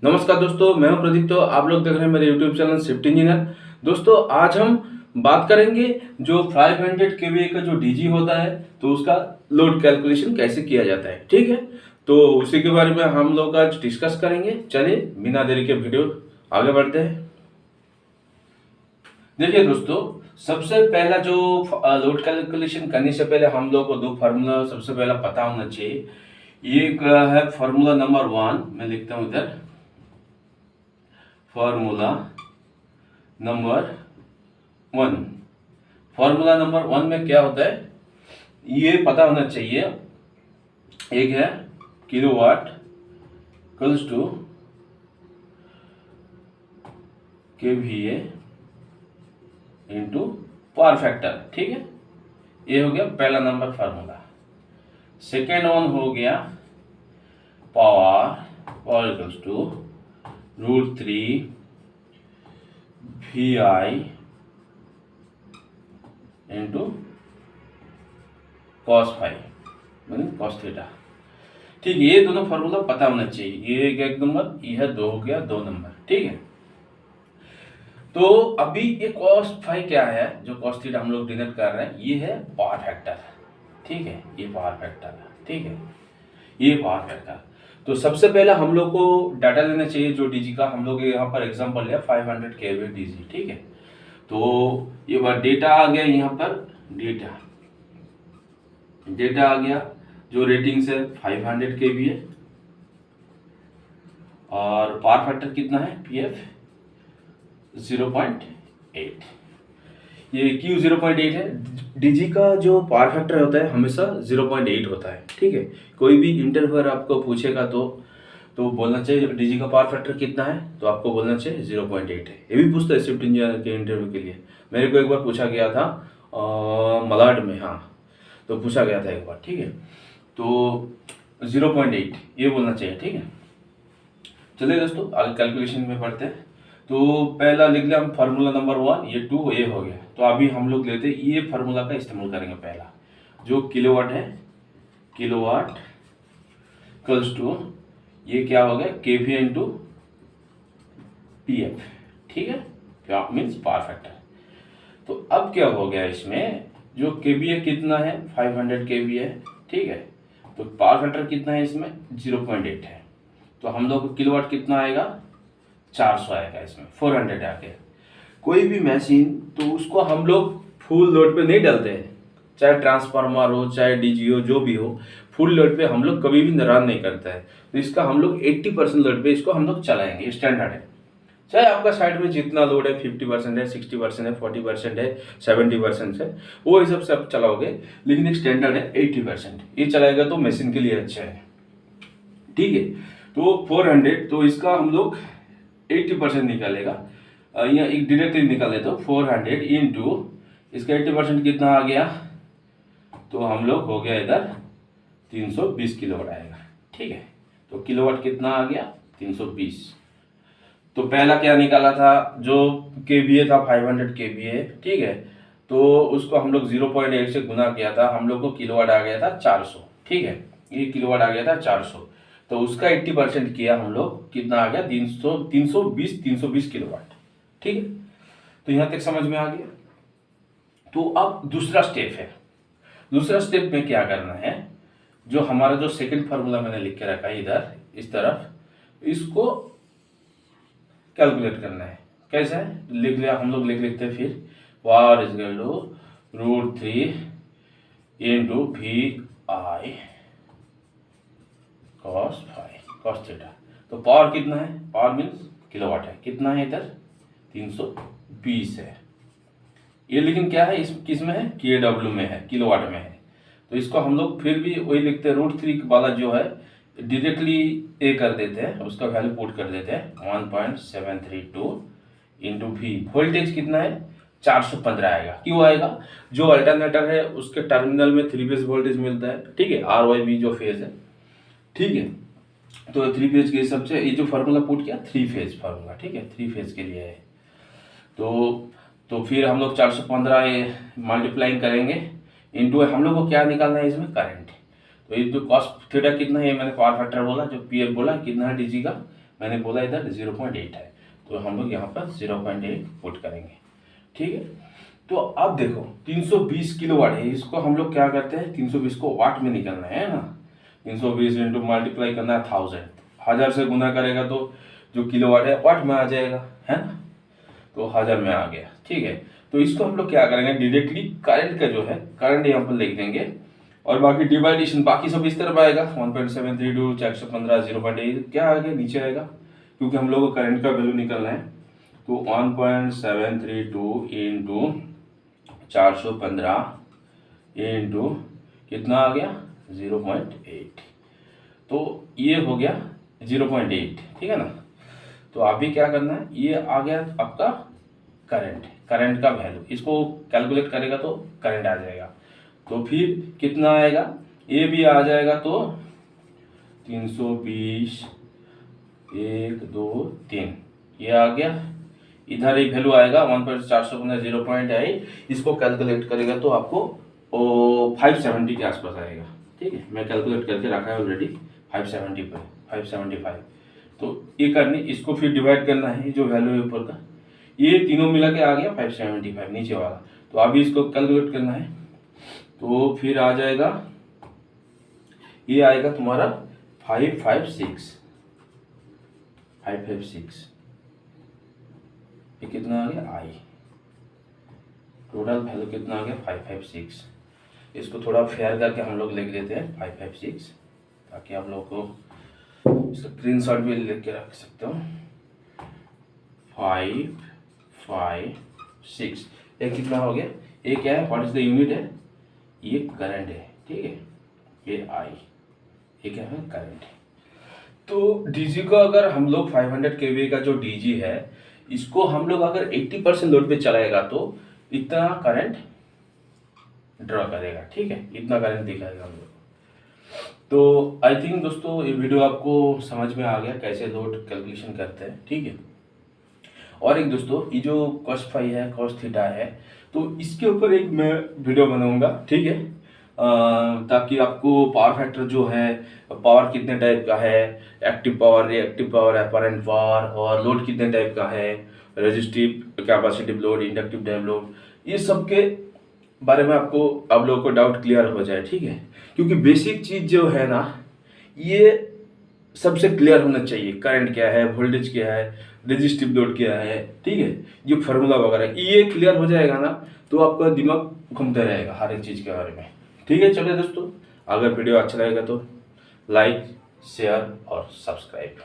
नमस्कार दोस्तों, मैं हूं प्रदीप। तो आप लोग देख रहे हैं मेरे YouTube चैनल शिफ्ट इंजीनियर। दोस्तों, आज हम बात करेंगे जो 500 kVA का जो डीजी होता है तो उसका लोड कैलकुलेशन कैसे किया जाता है। ठीक है, तो उसी के बारे में हम लोग आज डिस्कस करेंगे। चलिए बिना देरी के वीडियो आगे बढ़ते हैं। देखिए दोस्तों, सबसे पहला जो लोड कैलकुलेशन करने से पहले हम लोग को दो फार्मूला सबसे पहला पता होना चाहिए। एक है फार्मूला नंबर 1, मैं लिखता हूं इधर। फार्मूला नंबर 1, फार्मूला नंबर 1 में क्या होता है ये पता होना चाहिए। एक है kilowatt equals to KVA into power factor. ठीक है, ये हो गया पहला नंबर फार्मूला। सेकेंड वन हो गया power equals to √3 VI into cos five mean cos theta. ठीक है, ये दोनों फार्मूला पता होना चाहिए। ये एक नंबर, यह दो हो गया 2 नंबर। ठीक है, तो अभी ये cos फाइव क्या है, जो cos थीटा हम लोग डिनोट कर रहे हैं, ये है पावर फैक्टर। ठीक है, ये पावर फैक्टर है। ठीक है, ये पावर फैक्टर। तो सबसे पहले हम लोग को डाटा लेना चाहिए जो डीजी का। हम लोग यहाँ पर एग्जांपल लिया 500 kVA डीजी। ठीक है, तो ये बार डेटा आ गया, यहाँ पर डेटा आ गया जो रेटिंग्स है 500 kVA और पावर फैक्टर कितना है PF 0.8। ये क्यों 0.8 है? डीजी का जो पावर फैक्टर होता है हमेशा 0.8 होता है। ठीक है, कोई भी इंटरव्यूअर आपको पूछेगा तो बोलना चाहिए डीजी का पावर फैक्टर कितना है, तो आपको बोलना चाहिए 0.8 है। ये भी पूछता है शिफ्ट इंजीनियर के इंटरव्यू के लिए। मेरे को एक बार पूछा गया था मलाड में, हाँ, तो पूछा गया था एक बार। ठीक है, तो 0.8 ये बोलना चाहिए। ठीक है, चलिए दोस्तों आगे कैलकुलेशन में बढ़ते हैं। तो पहला लिख लिया हम फार्मूला नंबर 1, ये 2 ये हो गया। तो अभी हम लोग लेते ये फार्मूला का इस्तेमाल करेंगे। पहला जो किलोवाट है, किलोवाट इक्वल्स टू ये क्या हो गया केवीए इंटू PF। ठीक है, क्या मीन्स पावर फैक्टर। तो अब क्या हो गया इसमें, जो केवीए कितना है 500 kVA है। ठीक है, तो पावर फैक्टर कितना है इसमें 0.8 है। तो हम लोग को किलोवाट कितना आएगा 400 आएगा इसमें, 400 आके। कोई भी मशीन तो उसको हम लोग फुल लोड पे नहीं डालते हैं, चाहे ट्रांसफार्मर हो चाहे डीजी हो, जो भी हो, फुल लोड पे हम लोग कभी भी रन नहीं करता है। तो इसका हम लोग 80% लोड पे इसको हम लोग चलाएंगे, स्टैंडर्ड है। चाहे आपका साइड में जितना लोड है 50% है, 60% है, 40% है, 70% है, वो हिसाब से आप चलाओगे। लेकिन एक स्टैंडर्ड है 80%, ये चलाएगा तो मशीन के लिए अच्छा है। ठीक है, तो 400, तो इसका हम लोग 80% निकालेगा। यहाँ एक डायरेक्टली निकाल देता हूँ 400 इंटू इसका 80% कितना आ गया, तो हम लोग हो गया इधर 320 किलोवाट आएगा। ठीक है, तो किलोवाट कितना आ गया 320। तो पहला क्या निकाला था, जो केवीए था 500 kVA। ठीक है, तो उसको हम लोग 0.8 से गुना किया था, हम लोग को किलोवाट आ गया था 400। ठीक है, ये किलोवाट आ गया था 400। तो उसका 80% किया हम लोग, कितना आ गया 320 किलोवाट। ठीक है, तो यहाँ तक समझ में आ गया। तो अब दूसरा स्टेप है। दूसरा स्टेप में क्या करना है, जो हमारा जो सेकंड फार्मूला मैंने लिख के रखा है इधर इस तरफ, इसको कैलकुलेट करना है। कैसे है लिख लिया, हम लोग लिख लेते हैं फिर power is equal to √3 into VI cos theta. तो पावर कितना है, पावर मीन्स किलोवाट है, कितना है इधर 320 है ये। लेकिन क्या है इस किस में है, KW में है, किलोवाट में है। तो इसको हम लोग फिर भी वही लिखते हैं, √3 वाला जो है डायरेक्टली ए कर देते हैं, उसका वैल्यू पुट कर देते हैं 1.732 इंटू V। वोल्टेज कितना है 415 आएगा। क्यों आएगा, जो अल्टरनेटर है उसके टर्मिनल में 3 फेज वोल्टेज मिलता है। ठीक है, RYB जो फेज है। ठीक है, तो 3 फेज के हिसाब से ये जो फार्मूला पुट किया 3 फेज फार्मूला। ठीक है, 3 फेज के लिए है। तो फिर हम लोग 415 मल्टीप्लाइंग करेंगे इंटू हम लोग को क्या निकालना है इसमें करंट। तो ये जो कॉस थीटा कितना है, मैंने पावर फैक्टर बोला, जो PF बोला कितना है डीजी का मैंने बोला इधर 0.8 है, तो हम लोग यहाँ पर 0.8 पुट करेंगे। ठीक है, तो अब देखो 320 किलोवाट है, इसको हम लोग क्या करते हैं 320 को वाट में निकलना है ना, 320 इंटू मल्टीप्लाई करना है 1000 से गुना करेगा तो जो किलोवाट है वाट में आ जाएगा, है ना, तो 1000 में आ गया। ठीक है, तो इसको हम लोग क्या करेंगे डायरेक्टली करंट का जो है करंट यहाँ पर लिख देंगे और बाकी डिवाइडेशन बाकी सब इस तरफ आएगा 1.732 415 0.8 क्या आएगा नीचे आएगा, क्योंकि हम लोग को करंट का वैल्यू निकलना है। तो 1.732 इंटू 415 इंटू कितना आ गया 0.8, तो ये हो गया 0.8। ठीक है ना, तो अभी क्या करना है, ये आ गया आपका करंट का वैल्यू, इसको कैलकुलेट करेगा तो करंट आ जाएगा। तो फिर कितना आएगा, ये भी आ जाएगा तो 320 1 2 3 ये आ गया, इधर एक वैल्यू आएगा 1.415 0.8, इसको कैलकुलेट करेगा तो आपको 570 के आसपास आएगा। ठीक है, मैं कैलकुलेट करके रखा है ऑलरेडी 570 पर 575। तो ये करनी, इसको फिर डिवाइड करना है, जो वैल्यू है ऊपर का ये तीनों मिला के आ गया 575 नीचे वाला, तो अभी इसको कैलकुलेट करना है। तो फिर आ जाएगा, ये आएगा तुम्हारा 556 ये कितना आ गया आई, टोटल वैल्यू कितना आ गया 556। इसको थोड़ा फेयर करके हम लोग लिख देते हैं 556, ताकि आप लोग को इसका स्क्रीनशॉट भी लिख के रख सकते हो। 556 ये कितना हो गया, ये क्या है, व्हाट इज द यूनिट है, ये करंट है। ठीक है, ये आई, ये क्या है करंट है। तो डीजी को अगर हम लोग 500 kVA का जो डीजी है, इसको हम लोग अगर 80% लोड पे चलाएगा तो इतना करंट ड्रॉ करेगा। ठीक है, इतना करंट दिखाएगा हम लोग। तो आई थिंक दोस्तों ये वीडियो आपको समझ में आ गया कैसे लोड कैलकुलेशन करते हैं। ठीक है, और एक दोस्तों ये जो cos फाई है cos थीटा है, तो इसके ऊपर एक मैं वीडियो बनाऊंगा। ठीक है, ताकि आपको पावर फैक्टर जो है, पावर कितने टाइप का है, active power, reactive power, apparent power, और लोड कितने टाइप का है, resistive capacitive load, inductive dam load, ये सब के बारे में आपको आप लोगों को डाउट क्लियर हो जाए। ठीक है, क्योंकि बेसिक चीज जो है ना, ये सबसे क्लियर होना चाहिए, करंट क्या है, वोल्टेज क्या है, रेजिस्टिव लोड क्या है। ठीक है, जो फार्मूला वगैरह ये क्लियर हो जाएगा ना, तो आपका दिमाग घूमते रहेगा हर एक चीज के बारे में। ठीक है, चलिए दोस्तों, अगर वीडियो अच्छा लगेगा तो लाइक शेयर और सब्सक्राइब।